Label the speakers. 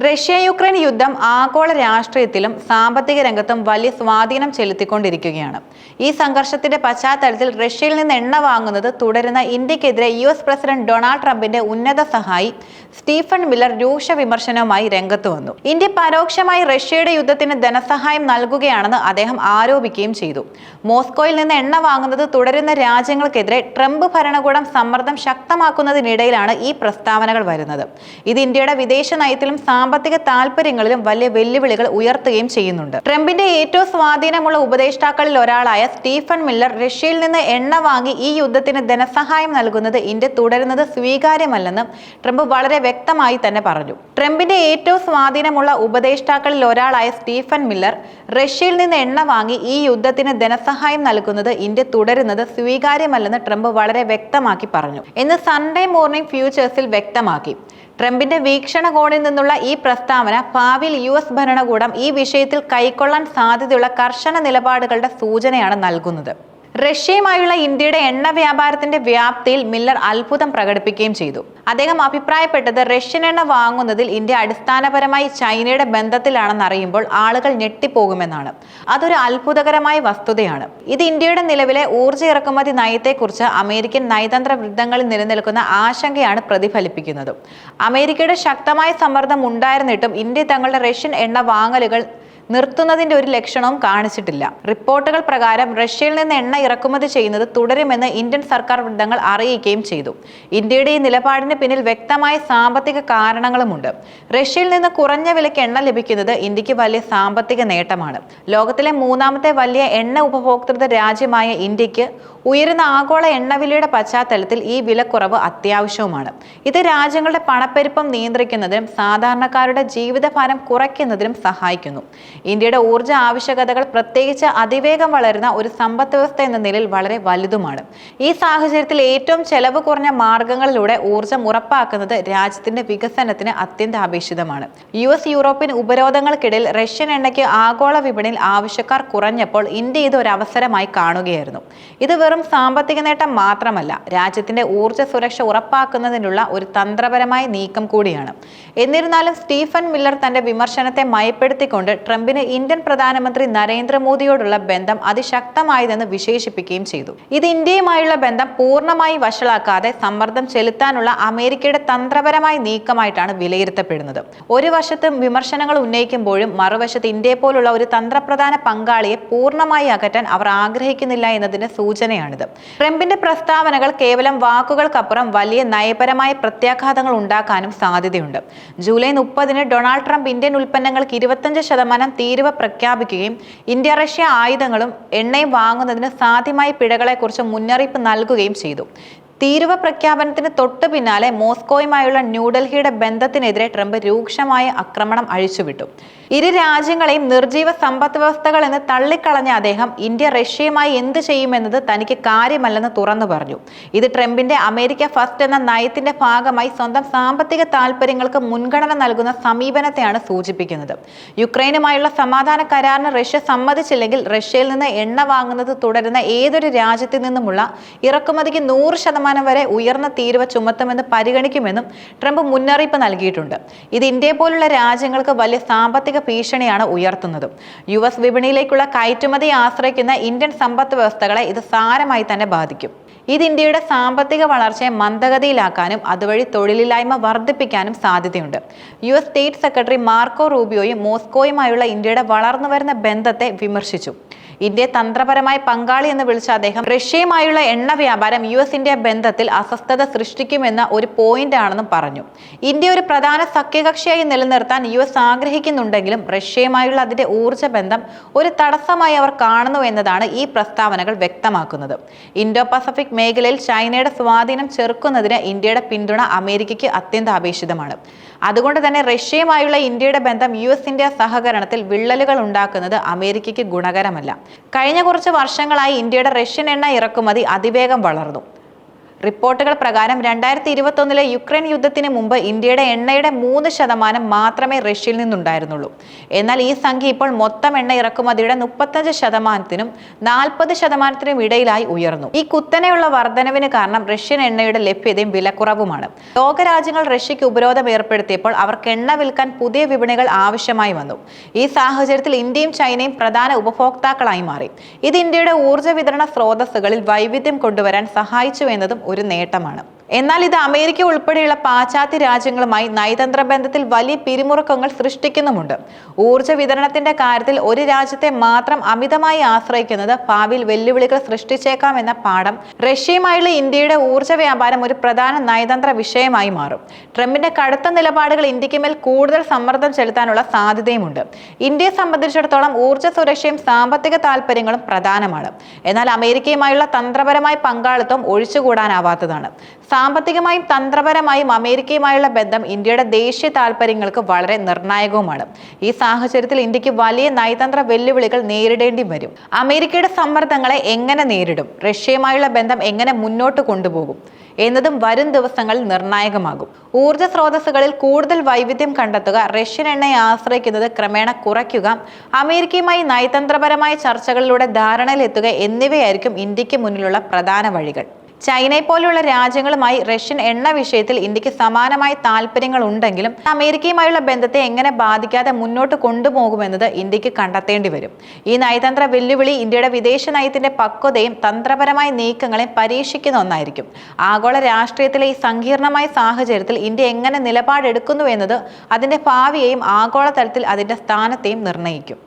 Speaker 1: Russia Ukraine യുദ്ധം ആഗോള രാഷ്ട്രീയത്തിലും സാമ്പത്തിക രംഗത്തും വലിയ സ്വാധീനം ചെലുത്തിക്കൊണ്ടിരിക്കുകയാണ്. ഈ സംഘർഷത്തിന്റെ പശ്ചാത്തലത്തിൽ റഷ്യയിൽ നിന്ന് എണ്ണ വാങ്ങുന്നത് തുടരുന്ന ഇന്ത്യക്കെതിരെ US പ്രസിഡന്റ് ഡൊണാൾഡ് ട്രംപിന്റെ ഉന്നത സഹായി സ്റ്റീഫൻ മില്ലർ രൂക്ഷ വിമർശനവുമായി രംഗത്ത് വന്നു. ഇന്ത്യ പരോക്ഷമായി റഷ്യയുടെ യുദ്ധത്തിന് ധനസഹായം നൽകുകയാണെന്ന് അദ്ദേഹം ആരോപിക്കുകയും ചെയ്തു. മോസ്കോയിൽ നിന്ന് എണ്ണ വാങ്ങുന്നത് തുടരുന്ന രാജ്യങ്ങൾക്കെതിരെ ട്രംപ് ഭരണകൂടം സമ്മർദ്ദം ശക്തമാക്കുന്നതിനിടയിലാണ് ഈ പ്രസ്താവനകൾ വരുന്നത്. ഇത് ഇന്ത്യയുടെ വിദേശ നയത്തിലും സാമ്പത്തിക താൽപര്യങ്ങളിലും വലിയ വെല്ലുവിളികൾ ഉയർത്തുകയും ചെയ്യുന്നുണ്ട്. ട്രംപിന്റെ ഏറ്റവും സ്വാധീനമുള്ള ഉപദേഷ്ടാക്കളിൽ ഒരാളായ സ്റ്റീഫൻ മില്ലർ റഷ്യയിൽ നിന്ന് എണ്ണ വാങ്ങി ഈ യുദ്ധത്തിന് ധനസഹായം നൽകുന്നത് ഇന്ത്യ തുടരുന്നത് സ്വീകാര്യമല്ലെന്ന് ട്രംപ് വളരെ വ്യക്തമായി തന്നെ പറഞ്ഞു. ട്രംപിന്റെ ഏറ്റവും സ്വാധീനമുള്ള ഉപദേഷ്ടാക്കളിൽ ഒരാളായ സ്റ്റീഫൻ മില്ലർ റഷ്യയിൽ നിന്ന് എണ്ണ വാങ്ങി ഈ യുദ്ധത്തിന് ധനസഹായം നൽകുന്നത് ഇന്ത്യ തുടരുന്നത് സ്വീകാര്യമല്ലെന്ന് ട്രംപ് വളരെ വ്യക്തമാക്കി പറഞ്ഞു എന്ന് സൺഡേ മോർണിംഗ് ഫ്യൂച്ചേഴ്സിൽ വ്യക്തമാക്കി. ട്രംപിന്റെ വീക്ഷണകോണിൽ നിന്നുള്ള ഈ പ്രസ്താവന ഭാവിയിൽ US ഭരണകൂടം ഈ വിഷയത്തിൽ കൈക്കൊള്ളാൻ സാധ്യതയുള്ള കർശന നിലപാടുകളുടെ സൂചനയാണ് നൽകുന്നത്. റഷ്യയുമായുള്ള ഇന്ത്യയുടെ എണ്ണ വ്യാപാരത്തിന്റെ വ്യാപ്തിയിൽ മില്ലർ അത്ഭുതം പ്രകടിപ്പിക്കുകയും ചെയ്തു. അദ്ദേഹം അഭിപ്രായപ്പെട്ടത് റഷ്യൻ എണ്ണ വാങ്ങുന്നതിൽ ഇന്ത്യ അടിസ്ഥാനപരമായി ചൈനയുടെ ബന്ധത്തിലാണെന്നറിയുമ്പോൾ ആളുകൾ ഞെട്ടിപ്പോകുമെന്നാണ്. അതൊരു അത്ഭുതകരമായ വസ്തുതയാണ്. ഇത് ഇന്ത്യയുടെ നിലവിലെ ഊർജ്ജ ഇറക്കുമതി നയത്തെക്കുറിച്ച് അമേരിക്കൻ നയതന്ത്ര വൃത്തങ്ങളിൽ നിലനിൽക്കുന്ന ആശങ്കയാണ് പ്രതിഫലിപ്പിക്കുന്നത്. അമേരിക്കയുടെ ശക്തമായ സമ്മർദ്ദം ഉണ്ടായിരുന്നിട്ടും ഇന്ത്യ തങ്ങളുടെ റഷ്യൻ എണ്ണ വാങ്ങലുകൾ നിർത്തുന്നതിന്റെ ഒരു ലക്ഷണവും കാണിച്ചിട്ടില്ല. റിപ്പോർട്ടുകൾ പ്രകാരം റഷ്യയിൽ നിന്ന് എണ്ണ ഇറക്കുമതി ചെയ്യുന്നത് തുടരുമെന്ന് ഇന്ത്യൻ സർക്കാർ വൃത്തങ്ങൾ അറിയിക്കുകയും ചെയ്തു. ഇന്ത്യയുടെ ഈ നിലപാടിന് പിന്നിൽ വ്യക്തമായ സാമ്പത്തിക കാരണങ്ങളുമുണ്ട്. റഷ്യയിൽ നിന്ന് കുറഞ്ഞ വിലയ്ക്ക് എണ്ണ ലഭിക്കുന്നത് ഇന്ത്യക്ക് വലിയ സാമ്പത്തിക നേട്ടമാണ്. ലോകത്തിലെ മൂന്നാമത്തെ വലിയ എണ്ണ ഉപഭോക്തൃ രാജ്യമായ ഇന്ത്യക്ക് ഉയരുന്ന ആഗോള എണ്ണവിലയുടെ പശ്ചാത്തലത്തിൽ ഈ വിലക്കുറവ് അത്യാവശ്യവുമാണ്. ഇത് രാജ്യങ്ങളുടെ പണപ്പെരുപ്പം നിയന്ത്രിക്കുന്നതിനും സാധാരണക്കാരുടെ ജീവിതഭാരം കുറയ്ക്കുന്നതിനും സഹായിക്കുന്നു. ഇന്ത്യയുടെ ഊർജ്ജ ആവശ്യകതകൾ പ്രത്യേകിച്ച് അതിവേഗം വളരുന്ന ഒരു സമ്പദ് വ്യവസ്ഥ എന്ന നിലയിൽ വളരെ വലുതുമാണ്. ഈ സാഹചര്യത്തിൽ ഏറ്റവും ചെലവ് കുറഞ്ഞ മാർഗങ്ങളിലൂടെ ഊർജ്ജം ഉറപ്പാക്കുന്നത് രാജ്യത്തിന്റെ വികസനത്തിന് അത്യന്താപേക്ഷിതമാണ്. US യൂറോപ്യൻ ഉപരോധങ്ങൾക്കിടയിൽ റഷ്യൻ എണ്ണയ്ക്ക് ആഗോള വിപണിയിൽ ആവശ്യക്കാർ കുറഞ്ഞപ്പോൾ ഇന്ത്യ ഇത് ഒരു അവസരമായി കാണുകയായിരുന്നു. ഇത് വെറും സാമ്പത്തിക നേട്ടം മാത്രമല്ല, രാജ്യത്തിന്റെ ഊർജ്ജ സുരക്ഷ ഉറപ്പാക്കുന്നതിനുള്ള ഒരു തന്ത്രപരമായ നീക്കം കൂടിയാണ്. എന്നിരുന്നാലും സ്റ്റീഫൻ മില്ലർ തന്റെ വിമർശനത്തെ മയപ്പെടുത്തിക്കൊണ്ട് ട്രംപിന് ഇന്ത്യൻ പ്രധാനമന്ത്രി നരേന്ദ്രമോദിയോടുള്ള ബന്ധം അതിശക്തമായതെന്ന് വിശേഷിപ്പിക്കുകയും ചെയ്തു. ഇത് ഇന്ത്യയുമായുള്ള ബന്ധം പൂർണ്ണമായി വഷളാക്കാതെ സമ്മർദ്ദം ചെലുത്താനുള്ള അമേരിക്കയുടെ തന്ത്രപരമായ നീക്കമായിട്ടാണ് വിലയിരുത്തപ്പെടുന്നത്. ഒരു വശത്ത് വിമർശനങ്ങൾ ഉന്നയിക്കുമ്പോഴും മറുവശത്ത് ഇന്ത്യയെ പോലുള്ള ഒരു തന്ത്രപ്രധാന പങ്കാളിയെ പൂർണ്ണമായി അകറ്റാൻ അവർ ആഗ്രഹിക്കുന്നില്ല എന്നതിന്റെ സൂചനയാണിത്. ട്രംപിന്റെ പ്രസ്താവനകൾ കേവലം വാക്കുകൾക്കപ്പുറം വലിയ നയപരമായ പ്രത്യാഘാതങ്ങൾ ഉണ്ടാക്കാനും സാധ്യതയുണ്ട്. ജൂലൈ 30-ന് ഡൊണാൾഡ് ട്രംപ് ഇന്ത്യൻ ഉൽപ്പന്നങ്ങൾക്ക് 25% തീരുവ പ്രഖ്യാപിക്കുകയും ഇന്ത്യ റഷ്യ ആയുധങ്ങളും എണ്ണയും വാങ്ങുന്നതിന് സാധ്യമായ പിഴകളെക്കുറിച്ച് മുന്നറിയിപ്പ് നൽകുകയും ചെയ്തു. തീരുവ പ്രഖ്യാപനത്തിന് തൊട്ടു പിന്നാലെ മോസ്കോയുമായുള്ള ന്യൂഡൽഹിയുടെ ബന്ധത്തിനെതിരെ ട്രംപ് രൂക്ഷമായ ആക്രമണം അഴിച്ചുവിട്ടു. ഇരു രാജ്യങ്ങളെയും നിർജീവ സമ്പദ് വ്യവസ്ഥകൾ എന്ന് തള്ളിക്കളഞ്ഞ അദ്ദേഹം ഇന്ത്യ റഷ്യയുമായി എന്ത് ചെയ്യുമെന്നത് തനിക്ക് കാര്യമല്ലെന്ന് തുറന്നു പറഞ്ഞു. ഇത് ട്രംപിന്റെ അമേരിക്ക ഫസ്റ്റ് എന്ന നയത്തിന്റെ ഭാഗമായി സ്വന്തം സാമ്പത്തിക താൽപര്യങ്ങൾക്ക് മുൻഗണന നൽകുന്ന സമീപനത്തെയാണ് സൂചിപ്പിക്കുന്നത്. യുക്രൈനുമായുള്ള സമാധാന കരാറിന് റഷ്യ സമ്മതിച്ചില്ലെങ്കിൽ റഷ്യയിൽ നിന്ന് എണ്ണ വാങ്ങുന്നത് തുടരുന്ന ഏതൊരു രാജ്യത്തു നിന്നുമുള്ള ഇറക്കുമതിക്ക് 100% വരെ ഉയർന്ന തീരുവ ചുമത്തുമെന്ന് പരിഗണിക്കുമെന്നും ട്രംപ് മുന്നറിയിപ്പ് നൽകിയിട്ടുണ്ട്. ഇത് ഇന്ത്യയെ പോലുള്ള രാജ്യങ്ങൾക്ക് വലിയ സാമ്പത്തിക ഭീഷണിയാണ് ഉയർത്തുന്നത്. US വിപണിയിലേക്കുള്ള കയറ്റുമതിയെ ആശ്രയിക്കുന്ന ഇന്ത്യൻ സമ്പദ് വ്യവസ്ഥകളെ ഇത് സാരമായി തന്നെ ബാധിക്കും. ഇത് ഇന്ത്യയുടെ സാമ്പത്തിക വളർച്ചയെ മന്ദഗതിയിലാക്കാനും അതുവഴി തൊഴിലില്ലായ്മ വർദ്ധിപ്പിക്കാനും സാധ്യതയുണ്ട്. US സ്റ്റേറ്റ് സെക്രട്ടറി മാർക്കോ റൂബിയോയും മോസ്കോയുമായുള്ള ഇന്ത്യയുടെ വളർന്നുവരുന്ന ബന്ധത്തെ വിമർശിച്ചു. ഇന്ത്യയെ തന്ത്രപരമായ പങ്കാളി എന്ന് വിളിച്ച അദ്ദേഹം റഷ്യയുമായുള്ള എണ്ണ വ്യാപാരം US ഇന്ത്യ ബന്ധത്തിൽ അസ്വസ്ഥത സൃഷ്ടിക്കുമെന്ന ഒരു പോയിന്റ് ആണെന്നും പറഞ്ഞു. ഇന്ത്യ ഒരു പ്രധാന സഖ്യകക്ഷിയായി നിലനിർത്താൻ US ആഗ്രഹിക്കുന്നുണ്ടെങ്കിലും റഷ്യയുമായുള്ള അതിന്റെ ഊർജ്ജ ബന്ധം ഒരു തടസ്സമായി അവർ കാണുന്നു എന്നതാണ് ഈ പ്രസ്താവനകൾ വ്യക്തമാക്കുന്നത്. ഇൻഡോ പസഫിക് മേഖലയിൽ ചൈനയുടെ സ്വാധീനം ചെറുക്കുന്നതിന് ഇന്ത്യയുടെ പിന്തുണ അമേരിക്കയ്ക്ക് അത്യന്താപേക്ഷിതമാണ്. അതുകൊണ്ട് തന്നെ റഷ്യയുമായുള്ള ഇന്ത്യയുടെ ബന്ധം US ഇന്ത്യ സഹകരണത്തിൽ വിള്ളലുകൾ ഉണ്ടാക്കുന്നത് അമേരിക്കയ്ക്ക് ഗുണകരമല്ല. കഴിഞ്ഞ കുറച്ച് വർഷങ്ങളായി ഇന്ത്യയുടെ റഷ്യൻ എണ്ണ ഇറക്കുമതി അതിവേഗം വളർന്നു. റിപ്പോർട്ടുകൾ പ്രകാരം 2021 യുക്രൈൻ യുദ്ധത്തിന് മുമ്പ് ഇന്ത്യയുടെ എണ്ണയുടെ 3% മാത്രമേ റഷ്യയിൽ നിന്നുണ്ടായിരുന്നുള്ളൂ. എന്നാൽ ഈ സംഖ്യ ഇപ്പോൾ മൊത്തം എണ്ണ ഇറക്കുമതിയുടെ 35%-നും 40%-നും ഇടയിലായി ഉയർന്നു. ഈ കുത്തനെയുള്ള വർധനവിന് കാരണം റഷ്യൻ എണ്ണയുടെ ലഭ്യതയും വിലക്കുറവുമാണ്. ലോകരാജ്യങ്ങൾ റഷ്യയ്ക്ക് ഉപരോധം ഏർപ്പെടുത്തിയപ്പോൾ അവർക്ക് എണ്ണ വിൽക്കാൻ പുതിയ വിപണികൾ ആവശ്യമായി വന്നു. ഈ സാഹചര്യത്തിൽ ഇന്ത്യയും ചൈനയും പ്രധാന ഉപഭോക്താക്കളായി മാറി. ഇത് ഇന്ത്യയുടെ ഊർജ്ജ വിതരണ സ്രോതസ്സുകളിൽ വൈവിധ്യം കൊണ്ടുവരാൻ സഹായിച്ചു എന്നതും ഒരു നേട്ടമാണ്. എന്നാൽ ഇത് അമേരിക്ക ഉൾപ്പെടെയുള്ള പാശ്ചാത്യ രാജ്യങ്ങളുമായി നയതന്ത്ര ബന്ധത്തിൽ വലിയ പിരിമുറുക്കങ്ങൾ സൃഷ്ടിക്കുന്നുമുണ്ട്. ഊർജ്ജ വിതരണത്തിന്റെ കാര്യത്തിൽ ഒരു രാജ്യത്തെ മാത്രം അമിതമായി ആശ്രയിക്കുന്നത് ഭാവിയിൽ വെല്ലുവിളികൾ സൃഷ്ടിച്ചേക്കാമെന്ന പാഠം റഷ്യയുമായുള്ള ഇന്ത്യയുടെ ഊർജ്ജ വ്യാപാരം ഒരു പ്രധാന നയതന്ത്ര വിഷയമായി മാറും. ട്രംപിന്റെ കടുത്ത നിലപാടുകൾ ഇന്ത്യക്ക് മേൽ കൂടുതൽ സമ്മർദ്ദം ചെലുത്താനുള്ള സാധ്യതയുമുണ്ട്. ഇന്ത്യയെ സംബന്ധിച്ചിടത്തോളം ഊർജ്ജ സുരക്ഷയും സാമ്പത്തിക താൽപര്യങ്ങളും പ്രധാനമാണ്. എന്നാൽ അമേരിക്കയുമായുള്ള തന്ത്രപരമായ പങ്കാളിത്തം ഒഴിച്ചുകൂടാനാവാത്തതാണ്. സാമ്പത്തികമായും തന്ത്രപരമായും അമേരിക്കയുമായുള്ള ബന്ധം ഇന്ത്യയുടെ ദേശീയ താൽപര്യങ്ങൾക്ക് വളരെ നിർണായകവുമാണ്. ഈ സാഹചര്യത്തിൽ ഇന്ത്യക്ക് വലിയ നയതന്ത്ര വെല്ലുവിളികൾ നേരിടേണ്ടി വരും. അമേരിക്കയുടെ സമ്മർദ്ദങ്ങളെ എങ്ങനെ നേരിടും, റഷ്യയുമായുള്ള ബന്ധം എങ്ങനെ മുന്നോട്ട് കൊണ്ടുപോകും എന്നതും വരും ദിവസങ്ങളിൽ നിർണായകമാകും. ഊർജ്ജ സ്രോതസ്സുകളിൽ കൂടുതൽ വൈവിധ്യം കണ്ടെത്തുക, റഷ്യൻ എണ്ണയെ ആശ്രയിക്കുന്നത് ക്രമേണ കുറയ്ക്കുക, അമേരിക്കയുമായി നയതന്ത്രപരമായ ചർച്ചകളിലൂടെ ധാരണയിലെത്തുക എന്നിവയായിരിക്കും ഇന്ത്യക്ക് മുന്നിലുള്ള പ്രധാന വഴികൾ. ചൈനയെ പോലുള്ള രാജ്യങ്ങളുമായി റഷ്യൻ എണ്ണ വിഷയത്തിൽ ഇന്ത്യക്ക് സമാനമായ താല്പര്യങ്ങൾ ഉണ്ടെങ്കിലും അമേരിക്കയുമായുള്ള ബന്ധത്തെ എങ്ങനെ ബാധിക്കാതെ മുന്നോട്ട് കൊണ്ടുപോകുമെന്നത് ഇന്ത്യക്ക് കണ്ടെത്തേണ്ടി വരും. ഈ നയതന്ത്ര വെല്ലുവിളി ഇന്ത്യയുടെ വിദേശ നയത്തിന്റെ പക്വതയും തന്ത്രപരമായ നീക്കങ്ങളെയും പരീക്ഷിക്കുന്ന ഒന്നായിരിക്കും. ആഗോള രാഷ്ട്രീയത്തിലെ ഈ സങ്കീർണമായ സാഹചര്യത്തിൽ ഇന്ത്യ എങ്ങനെ നിലപാടെടുക്കുന്നു എന്നത് അതിന്റെ ഭാവിയെയും ആഗോളതലത്തിൽ അതിന്റെ സ്ഥാനത്തെയും നിർണ്ണയിക്കും.